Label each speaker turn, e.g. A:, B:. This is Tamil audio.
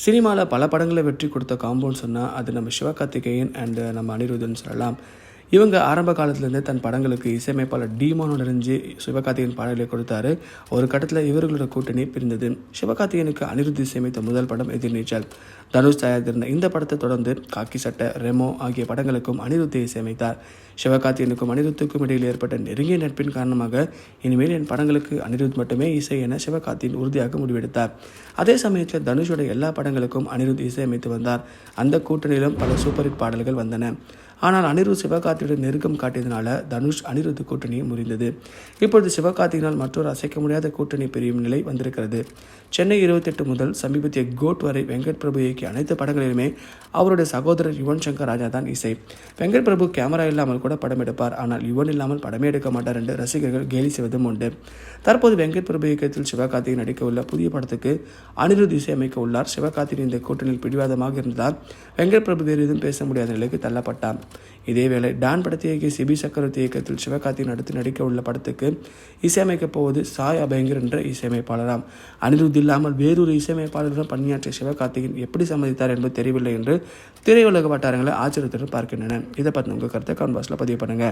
A: சினிமால பல படங்கள வெற்றி கொடுத்த காம்பவுண்ட் சொன்னா, அது நம்ம சிவகார்த்திகேயன் அண்ட் நம்ம அனிருத்துன்னு சொல்லலாம். இவங்க ஆரம்ப காலத்திலேருந்தே தன் படங்களுக்கு இசையமைப்பாளர் டி.மனோன் இணைஞ்சு சிவகார்த்திகேயன் பாடல்களை கொடுத்தாரு. ஒரு கட்டத்தில் இவர்களோட கூட்டணி பிரிந்தது. சிவகார்த்திகேயனுக்கு அனிருத் இசையமைத்த முதல் படம் எதிர்நீச்சல். தனுஷ் தயாரித்திருந்த இந்த படத்தை தொடர்ந்து காக்கி சட்டை, ரெமோ ஆகிய படங்களுக்கும் அனிருத்தை இசையமைத்தார். சிவகார்த்திகேயனுக்கும் அனிருத்துக்கும் இடையில் ஏற்பட்ட நெருங்கிய நட்பின் காரணமாக இனிமேல் என் படங்களுக்கு அனிருத் மட்டுமே இசை என சிவகார்த்திகேயன் உறுதியாக முடிவெடுத்தார். அதே சமயத்தில் தனுஷோட எல்லா படங்களுக்கும் அனிருத் இசையமைத்து வந்தார். அந்த கூட்டணியிலும் பல சூப்பர் ஹிட் பாடல்கள் வந்தன. ஆனால் அனிருத் சிவகார்த்தியுடன் நெருக்கம் காட்டியதனால தனுஷ் அனிருத் கூட்டணியை முறிந்தது. இப்பொழுது சிவகார்த்தியினால் மற்றொரு அசைக்க முடியாத கூட்டணி பிரியும் நிலை வந்திருக்கிறது. சென்னை 28 முதல் சமீபத்திய கோட் வரை வெங்கட் பிரபு இயக்கிய அனைத்து படங்களிலுமே அவருடைய சகோதரர் யுவன் சங்கர் ராஜா தான் இசை. வெங்கட் பிரபு கேமரா இல்லாமல் கூட படம் எடுப்பார். ஆனால் யுவன் இல்லாமல் படமே எடுக்க மாட்டார் என்று ரசிகர்கள் கேலி செய்வதும் உண்டு. தற்போது வெங்கட் பிரபு இயக்கத்தில் சிவகார்த்திகேயன் நடிக்க உள்ள புதிய படத்துக்கு அனிருத் இசையமைக்க உள்ளார். சிவகார்த்திகேயன் இந்த கூட்டணியில் பிடிவாதமாக இருந்ததால் வெங்கட் பிரபு வேறு எதுவும் பேச முடியாத நிலைக்கு தள்ளப்பட்டார். இதேவேளை டான் படத்தை இயக்கிய சிபி சக்கரவர்த்தி இயக்கத்தில் சிவகார்த்திகேயன் அடுத்து நடிக்க உள்ள படத்துக்கு இசையமைக்கப் போவது சாய் அபயங்கர் என்ற இசையமைப்பாளராம். அனிருத் இல்லாமல் வேறொரு இசையமைப்பாளருடன் பணியாற்றிய சிவகார்த்திகேயன் எப்படி சம்மதித்தார் என்பது தெரியவில்லை என்று திரையுலக வட்டாரங்களை ஆச்சரியத்துடன் பார்க்கின்றன. இதை பற்றி உங்கள் கருத்தை கமெண்ட் பாக்ஸில் பதிவு பண்ணுங்க.